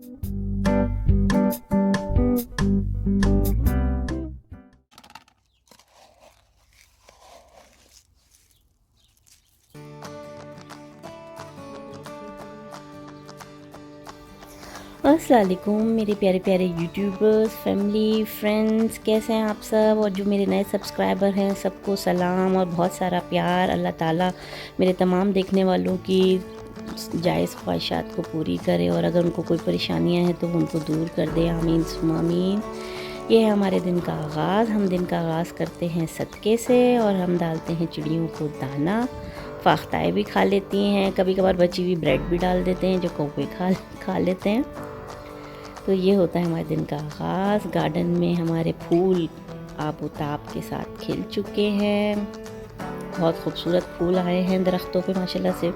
अस्सलाम वालेकुम मेरे प्यारे प्यारे यूट्यूबर्स, फैमिली, फ्रेंड्स, कैसे हैं आप सब। और जो मेरे नए सब्सक्राइबर हैं सबको सलाम और बहुत सारा प्यार। अल्लाह ताला मेरे तमाम देखने वालों की जायज़ ख्वाहिशात को पूरी करे और अगर उनको कोई परेशानियां हैं तो उनको दूर कर दे। आमीन सुम्मा आमीन। ये है हमारे दिन का आगाज़। हम दिन का आगाज़ करते हैं सदक़े से और हम डालते हैं चिड़ियों को दाना। फाख्ताएँ भी खा लेती हैं, कभी कभार बची हुई ब्रेड भी डाल देते हैं जो कौवे खा लेते हैं। तो ये होता है हमारे दिन का आगाज़। गार्डन में हमारे फूल आबोताब के साथ खिल चुके हैं। बहुत खूबसूरत फूल आए हैं दरख्तों पे माशाल्लाह से।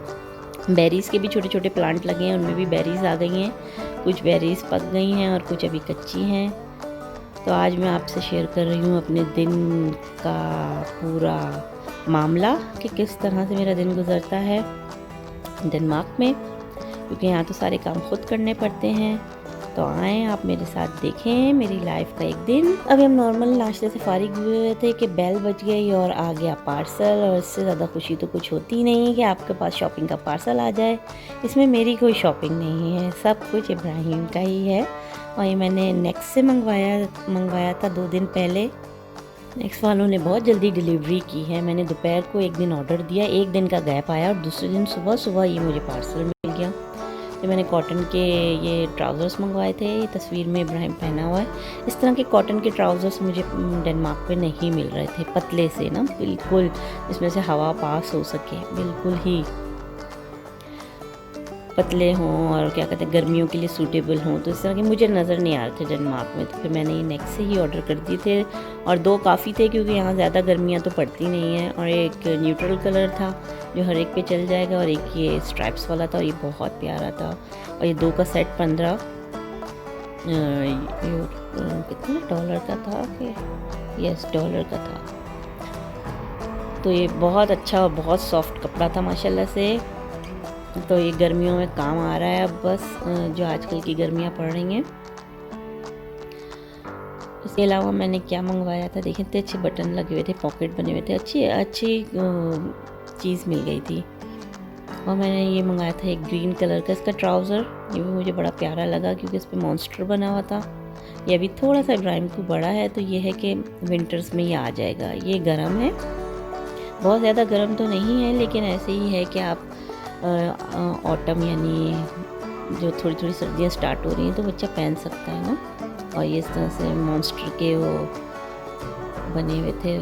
बेरीज़ के भी छोटे छोटे प्लांट लगे हैं, उनमें भी बेरीज़ आ गई हैं। कुछ बेरीज़ पक गई हैं और कुछ अभी कच्ची हैं। तो आज मैं आपसे शेयर कर रही हूँ अपने दिन का पूरा मामला कि किस तरह से मेरा दिन गुजरता है डेनमार्क में, क्योंकि यहाँ तो सारे काम खुद करने पड़ते हैं। तो आएँ आप मेरे साथ देखें मेरी लाइफ का एक दिन। अभी हम नॉर्मल नाश्ते से फारिग हुए थे कि बेल बज गई और आ गया पार्सल। और इससे ज़्यादा खुशी तो कुछ होती नहीं है कि आपके पास शॉपिंग का पार्सल आ जाए। इसमें मेरी कोई शॉपिंग नहीं है, सब कुछ इब्राहिम का ही है। और ये मैंने नेक्स्ट से मंगवाया था 2 दिन पहले। नेक्स्ट वालों ने बहुत जल्दी डिलीवरी की है। मैंने दोपहर को एक दिन ऑर्डर दिया, एक दिन का गैप आया और दूसरे दिन सुबह सुबह ये मुझे पार्सल मिल गया। तो मैंने कॉटन के ये ट्राउज़र्स मंगवाए थे, ये तस्वीर में इब्राहिम पहना हुआ है। इस तरह के कॉटन के ट्राउज़र्स मुझे डेनमार्क पे नहीं मिल रहे थे, पतले से ना, बिल्कुल जिसमें से हवा पास हो सके, बिल्कुल ही पतले हों और क्या कहते हैं गर्मियों के लिए सूटेबल हों। तो इस तरह के मुझे नज़र नहीं आ रहे थे डेनमार्क में। तो फिर मैंने ये नेक्स्ट से ही ऑर्डर कर दिए थे और 2 काफ़ी थे क्योंकि यहाँ ज़्यादा गर्मियाँ तो पड़ती नहीं हैं। और एक न्यूट्रल कलर था जो हर एक पे चल जाएगा और एक ये स्ट्राइप्स वाला था और ये बहुत प्यारा था। और ये 2 का सेट 15 कितने डॉलर का था कि यस डॉलर का था। तो ये बहुत अच्छा और बहुत सॉफ्ट कपड़ा था माशाल्लाह से। तो ये गर्मियों में काम आ रहा है अब बस, जो आजकल की गर्मियाँ पड़ रही हैं। इसके अलावा मैंने क्या मंगवाया था, देखें इतने अच्छे बटन लगे हुए थे, पॉकेट बने हुए थे, अच्छी चीज़ मिल गई थी। और मैंने ये मंगाया था एक ग्रीन कलर का इसका ट्राउज़र। ये भी मुझे बड़ा प्यारा लगा क्योंकि इस पर मॉन्स्टर बना हुआ था। ये अभी थोड़ा सा इब्राहिम को बड़ा है तो ये है कि विंटर्स में ये आ जाएगा। ये गर्म है, बहुत ज़्यादा गर्म तो नहीं है लेकिन ऐसे ही है कि आप ऑटम यानी जो थोड़ी थोड़ी सर्दियाँ स्टार्ट हो रही हैं तो बच्चा पहन सकता है ना। और ये इस तरह से मॉन्स्टर के वो बने हुए थे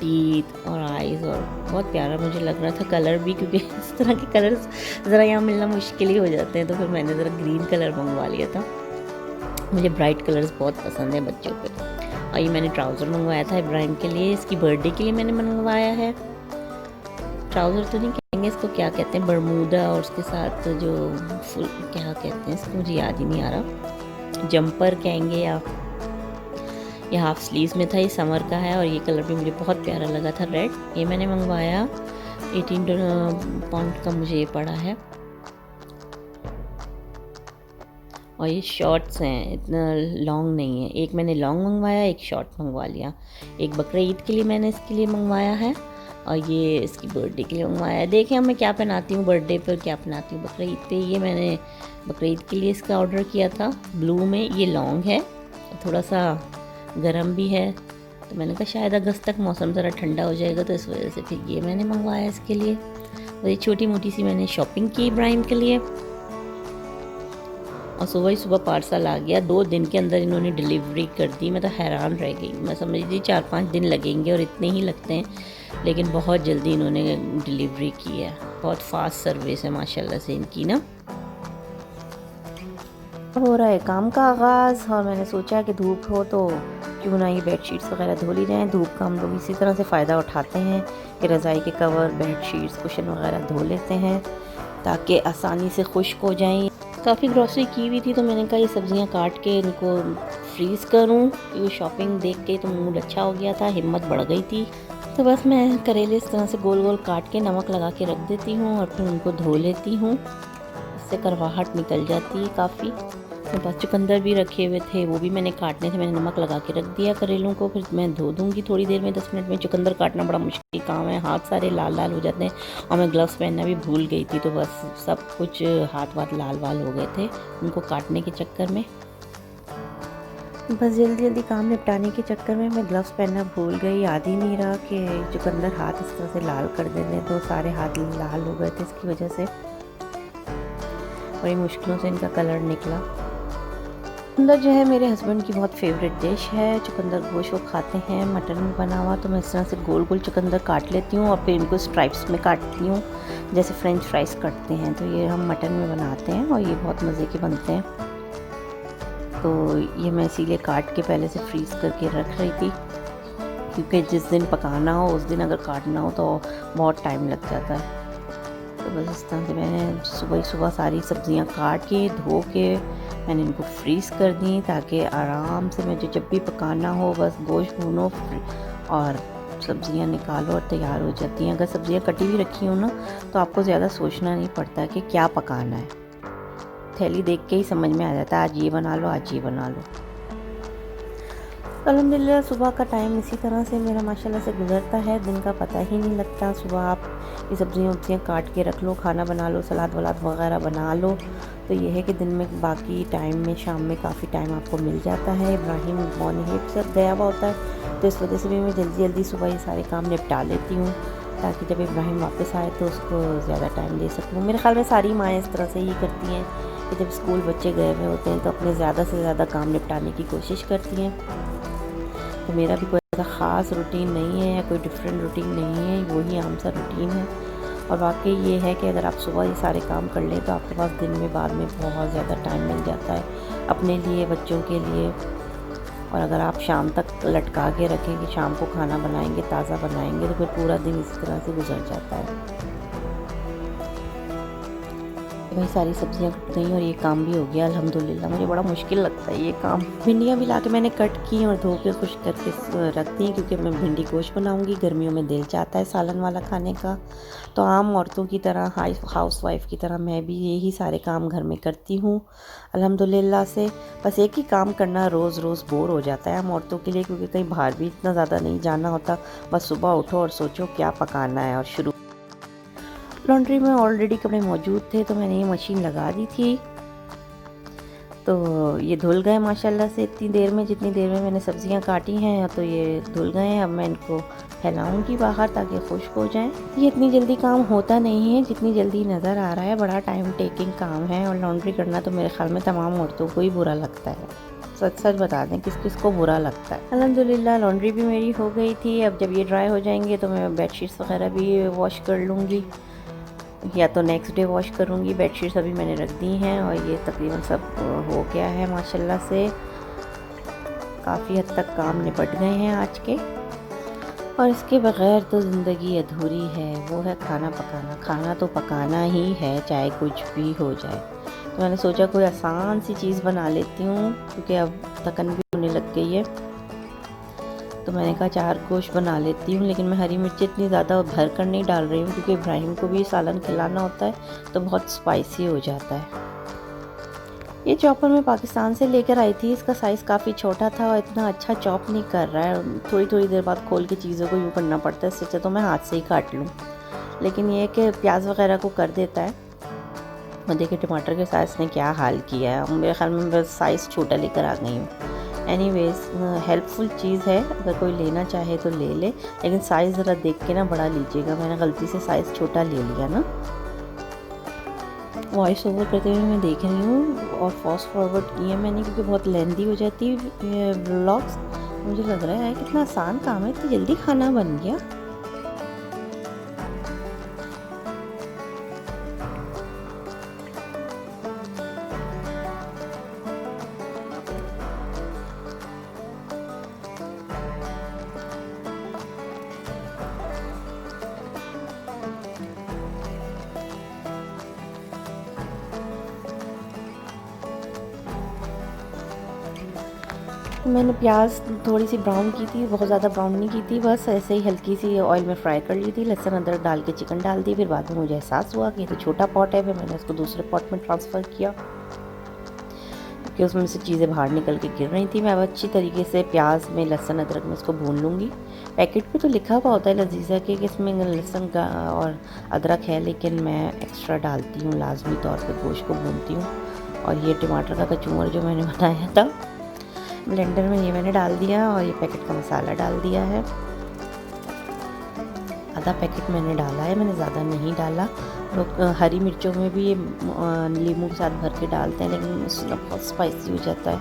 टीथ और आइज़ और बहुत प्यारा मुझे लग रहा था कलर भी, क्योंकि इस तरह के कलर्स ज़रा यहाँ मिलना मुश्किल ही हो जाते हैं। तो फिर मैंने ज़रा ग्रीन कलर मंगवा लिया था। मुझे ब्राइट कलर्स बहुत पसंद है बच्चों पे। और ये मैंने ट्राउज़र मंगवाया था इब्राहिम के लिए, इसकी बर्थडे के लिए मैंने मंगवाया है। ट्राउज़र तो नहीं कहेंगे इसको, क्या कहते हैं, बरमूडा और उसके साथ जो फुल क्या कहते हैं इसको मुझे याद ही नहीं आ रहा, जंपर कहेंगे या ये हाफ स्लीव्स में था। ये समर का है और ये कलर भी मुझे बहुत प्यारा लगा था, रेड। ये मैंने मंगवाया 18 पाउंड का मुझे ये पड़ा है। और ये शॉर्ट्स हैं, इतना लॉन्ग नहीं है। एक मैंने लॉन्ग मंगवाया, एक शॉर्ट मंगवा लिया। एक बकरा ईद के लिए मैंने इसके लिए मंगवाया है और ये इसकी बर्थडे के लिए मंगवाया है। देखें मैं क्या पहनाती हूँ बर्थडे पर, क्या पहनाती हूँ बकरा ईद पे। ये मैंने बकरा ईद के लिए इसका ऑर्डर किया था ब्लू में। ये लॉन्ग है, थोड़ा सा गर्म भी है। तो मैंने कहा शायद अगस्त तक मौसम ज़रा ठंडा हो जाएगा, तो इस वजह से फिर ये मैंने मंगवाया इसके लिए। और ये छोटी मोटी सी मैंने शॉपिंग की इब्राहिम के लिए। और सुबह ही सुबह पार्सल आ गया, 2 दिन के अंदर इन्होंने डिलीवरी कर दी। मैं तो हैरान रह गई, मैं समझ रही थी 4-5 दिन लगेंगे और इतने ही लगते हैं, लेकिन बहुत जल्दी इन्होंने डिलीवरी की है। बहुत फास्ट सर्विस है माशाल्लाह से इनकी ना। हो रहा है काम का आगाज़ और मैंने सोचा कि धूप हो तो क्यों ना ये बेडशीट्स वगैरह धो ली जाएँ। धूप का हम लोग इसी तरह से फ़ायदा उठाते हैं कि रज़ाई के कवर, बेडशीट्स, कुशन वगैरह धो लेते हैं ताकि आसानी से खुश्क हो जाएँ। काफ़ी ग्रॉसरी की हुई थी तो मैंने कहा ये सब्ज़ियाँ काट के इनको फ्रीज़ करूँ, क्योंकि शॉपिंग देख के तो मूड अच्छा हो गया था, हिम्मत बढ़ गई थी। तो बस मैं करेले इस तरह से गोल गोल काट के नमक लगा के रख देती हूँ और फिर उनको धो लेती हूँ। इससे करवाहट निकल जाती है काफ़ी। मेरे पास चुकंदर भी रखे हुए थे, वो भी मैंने काटने थे। मैंने नमक लगा के रख दिया करेलों को, फिर मैं धो दूँगी थोड़ी देर में, 10 मिनट में। चुकंदर काटना बड़ा मुश्किल काम है, हाथ सारे लाल लाल हो जाते हैं और मैं ग्लव्स पहनना भी भूल गई थी, तो बस सब कुछ हाथ वाथ लाल वाल हो गए थे उनको काटने के चक्कर में। बस जल्दी जल्दी काम निपटाने के चक्कर में मैं ग्लव्स पहनना भूल गई। याद ही नहीं रहा कि चुकंदर हाथ इस तरह से लाल कर देने, तो सारे हाथ लाल हो गए थे इसकी वजह से। बड़ी मुश्किलों से इनका कलर निकला। चुकंदर जो है मेरे हस्बैंड की बहुत फेवरेट डिश है। चुकंदर गोश्त वो खाते हैं मटन में बना हुआ, तो मैं इस तरह से गोल गोल चुकंदर काट लेती हूँ और फिर इनको स्ट्राइप्स में काटती हूँ, जैसे फ्रेंच फ्राइज़ कटते हैं। तो ये हम मटन में बनाते हैं और ये बहुत मज़े के बनते हैं। तो ये मैं इसीलिए काट के पहले से फ्रीज़ करके रख रही थी, क्योंकि जिस दिन पकाना हो उस दिन अगर काटना हो तो बहुत टाइम लग जाता है। तो बस इस तरह से मैंने सुबह ही सुबह सारी सब्ज़ियाँ काट के धो के मैंने इनको फ्रीज़ कर दी, ताकि आराम से मुझे जब भी पकाना हो बस गोश्त भूनो और सब्ज़ियाँ निकालो और तैयार हो जाती हैं। अगर सब्ज़ियाँ कटी हुई रखी हो ना, तो आपको ज़्यादा सोचना नहीं पड़ता कि क्या पकाना है, थैली देख के ही समझ में आ जाता है आज ये बना लो, आज ये बना लो। अल्हम्दुलिल्लाह सुबह का टाइम इसी तरह से मेरा माशाल्लाह से गुजरता है, दिन का पता ही नहीं लगता। सुबह आप ये सब्ज़ियाँ काट के रख लो, खाना बना लो, सलाद वलाद वगैरह बना लो, तो ये है कि दिन में बाकी टाइम में शाम में काफ़ी टाइम आपको मिल जाता है। इब्राहिम मॉर्निंग से गया हुआ होता है, तो इस वजह से भी मैं जल्दी जल्दी सुबह ये सारे काम निपटा लेती हूँ, ताकि जब इब्राहिम वापस आए तो उसको ज़्यादा टाइम दे सकूँ। मेरे ख्याल में सारी माएँ इस तरह से ही करती हैं कि जब स्कूल बच्चे गए हुए होते हैं तो अपने ज़्यादा से ज़्यादा काम निपटाने की कोशिश करती हैं। तो मेरा भी कोई ऐसा ख़ास रूटीन नहीं है या कोई डिफरेंट रूटीन नहीं है, वही आम सा रूटीन है। और वाकई ये है कि अगर आप सुबह ये सारे काम कर लें तो आपके पास दिन में बाद में बहुत ज़्यादा टाइम मिल जाता है अपने लिए, बच्चों के लिए। और अगर आप शाम तक लटका के रखें कि शाम को खाना बनाएंगे, ताज़ा बनाएंगे, तो फिर पूरा दिन इस तरह से गुजर जाता है। वही सारी सब्जियां कट गई और ये काम भी हो गया अल्हम्दुलिल्लाह। मुझे बड़ा मुश्किल लगता है ये काम। भिंडियाँ भी लाके मैंने कट की और धो के खुश करके रख दी, क्योंकि मैं भिंडी गोश्त बनाऊंगी। गर्मियों में दिल चाहता है सालन वाला खाने का, तो आम औरतों की तरह, हाउस वाइफ की तरह मैं भी यही सारे काम घर में करती हूँ अल्हम्दुलिल्लाह से। बस एक ही काम करना रोज़ रोज़ बोर हो जाता है हम औरतों के लिए, क्योंकि कहीं बाहर भी इतना ज़्यादा नहीं जाना होता। बस सुबह उठो और सोचो क्या पकाना है और शुरू। लॉन्ड्री में ऑलरेडी कपड़े मौजूद थे, तो मैंने ये मशीन लगा दी थी, तो ये धुल गए माशाल्लाह से इतनी देर में, जितनी देर में मैंने सब्ज़ियाँ काटी हैं, तो ये धुल गए हैं। अब मैं इनको फैलाऊंगी बाहर ताकि खुश्क हो जाएं। ये इतनी जल्दी काम होता नहीं है जितनी जल्दी नज़र आ रहा है, बड़ा टाइम टेकिंग काम है। और लॉन्ड्री करना तो मेरे ख्याल में तमाम औरतों को ही बुरा लगता है। सच सच बता दें किस किस को बुरा लगता है। अल्हम्दुलिल्लाह लॉन्ड्री भी मेरी हो गई थी। अब जब ये ड्राई हो जाएंगे तो मैं बेडशीट्स वगैरह भी वॉश कर लूँगी, या तो नेक्स्ट डे वॉश करूँगी। बेडशीट्स अभी मैंने रख दी हैं और ये तकरीबन सब हो गया है माशाल्लाह से। काफ़ी हद तक काम निपट गए हैं आज के। और इसके बग़ैर तो ज़िंदगी अधूरी है, वो है खाना पकाना। खाना तो पकाना ही है, चाहे कुछ भी हो जाए। तो मैंने सोचा कोई आसान सी चीज़ बना लेती हूँ, क्योंकि अब थकन भी होने लग गई है। तो मैंने कहा चार गोश्त बना लेती हूँ, लेकिन मैं हरी मिर्च इतनी ज़्यादा भर कर नहीं डाल रही हूँ, क्योंकि इब्राहिम को भी सालन खिलाना होता है, तो बहुत स्पाइसी हो जाता है। ये चॉपर मैं पाकिस्तान से लेकर आई थी। इसका साइज़ काफ़ी छोटा था और इतना अच्छा चॉप नहीं कर रहा है। थोड़ी थोड़ी देर बाद खोल के चीज़ों को यूँ करना पड़ता है, इससे अच्छा तो मैं हाथ से ही काट लूँ। लेकिन ये कि प्याज वगैरह को कर देता है। और देखिए टमाटर के साइज़ ने क्या हाल किया है। मेरे ख्याल में बस साइज़ छोटा लेकर आ गई हूँ। एनीवेज़ हेल्पफुल चीज़ है, अगर कोई लेना चाहे तो ले ले, लेकिन साइज़ ज़रा देख के ना बड़ा लीजिएगा। मैंने गलती से साइज़ छोटा ले लिया ना। वॉइस ओवर करते हुए मैं देख रही हूँ और फास्ट फॉरवर्ड किया मैंने, क्योंकि बहुत लेंदी हो जाती है व्लॉग्स। मुझे लग रहा है कितना आसान काम है, इतनी जल्दी खाना बन गया। मैंने प्याज थोड़ी सी ब्राउन की थी, बहुत ज़्यादा ब्राउन नहीं की थी, बस ऐसे ही हल्की सी ऑयल में फ्राई कर ली थी। लहसुन अदरक डाल के चिकन डाल दी। फिर बाद में मुझे एहसास हुआ कि ये तो छोटा पॉट है, फिर मैंने उसको दूसरे पॉट में ट्रांसफ़र किया। कि उसमें से चीज़ें बाहर निकल के गिर रही थी। मैं अब अच्छी तरीके से प्याज में लहसुन अदरक में इसको भून लूँगी। पैकेट पे तो लिखा हुआ होता है लजीज़ा के कि इसमें लहसुन का और अदरक है, लेकिन मैं एक्स्ट्रा डालती हूँ, लाजमी तौर पे गोश्त को भूनती हूँ। और ये टमाटर का कचूमर जो मैंने बनाया था ब्लेंडर में, ये मैंने डाल दिया और ये पैकेट का मसाला डाल दिया है। आधा पैकेट मैंने डाला है, मैंने ज़्यादा नहीं डाला। लोग हरी मिर्चों में भी ये नींबू के साथ भर के डालते हैं, लेकिन उसमें बहुत स्पाइसी हो जाता है,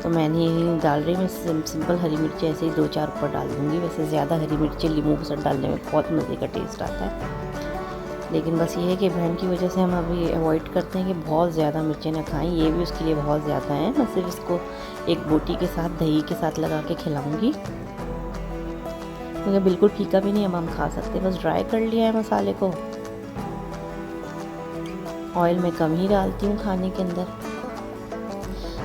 तो मैं नहीं डाल रही। मैं सिंपल हरी मिर्ची ऐसे ही 2-4 ऊपर डाल दूँगी। वैसे ज़्यादा हरी मिर्ची नींबू के साथ डालने में बहुत मज़े का टेस्ट आता है, लेकिन बस ये है कि बहन की वजह से हम अभी अवॉइड करते हैं कि बहुत ज़्यादा मिर्चें ना खाएं। ये भी उसके लिए बहुत ज़्यादा है। मैं सिर्फ इसको एक बोटी के साथ दही के साथ लगा के खिलाऊँगी, क्योंकि बिल्कुल फीका भी नहीं अब हम खा सकते। बस ड्राई कर लिया है मसाले को। ऑयल मैं कम ही डालती हूँ खाने के अंदर,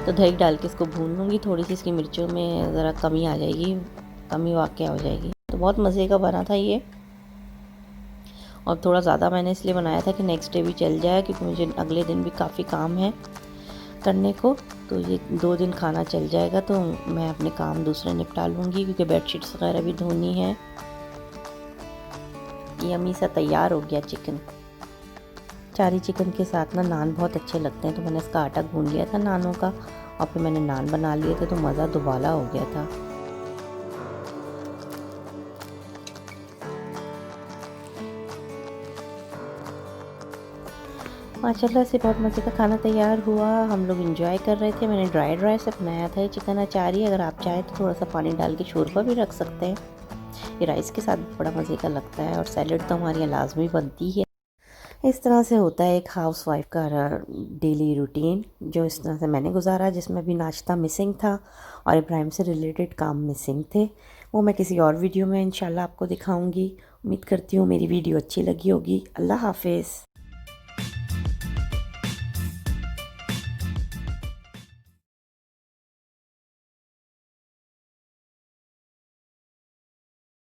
तो दही डाल के इसको भून लूँगी। थोड़ी सी इसकी मिर्चों में ज़रा कमी आ जाएगी, कमी वाक़या हो जाएगी। तो बहुत मज़े का बना था ये, और थोड़ा ज़्यादा मैंने इसलिए बनाया था कि नेक्स्ट डे भी चल जाए, क्योंकि मुझे अगले दिन भी काफ़ी काम है करने को। तो ये 2 दिन खाना चल जाएगा, तो मैं अपने काम दूसरे निपटा लूँगी, क्योंकि बेडशीट्स वगैरह भी धोनी है। यम्मी सा तैयार हो गया चिकन। चारी चिकन के साथ ना नान बहुत अच्छे लगते हैं, तो मैंने इसका आटा गूंद लिया था नानों का, और फिर मैंने नान बना लिए थे, तो मज़ा दुबाला हो गया था। माशाल्लाह से बहुत मज़े का खाना तैयार हुआ। हम लोग एंजॉय कर रहे थे। मैंने ड्राई से बनाया था ये चिकन अचारी। अगर आप चाहें तो थोड़ा सा पानी डाल के शोरबा भी रख सकते हैं। ये राइस के साथ बड़ा मज़े का लगता है, और सैलड तो हमारे यहाँ लाजमी बनती है। इस तरह से होता है एक हाउसवाइफ का डेली रूटीन, जो इस तरह से मैंने गुजारा, जिसमें भी नाश्ता मिसिंग था और इब्राहिम से रिलेटेड काम मिसिंग थे। वो मैं किसी और वीडियो में इंशाल्लाह आपको दिखाऊंगी। उम्मीद करती हूँ मेरी वीडियो अच्छी लगी होगी। अल्लाह हाफिज़।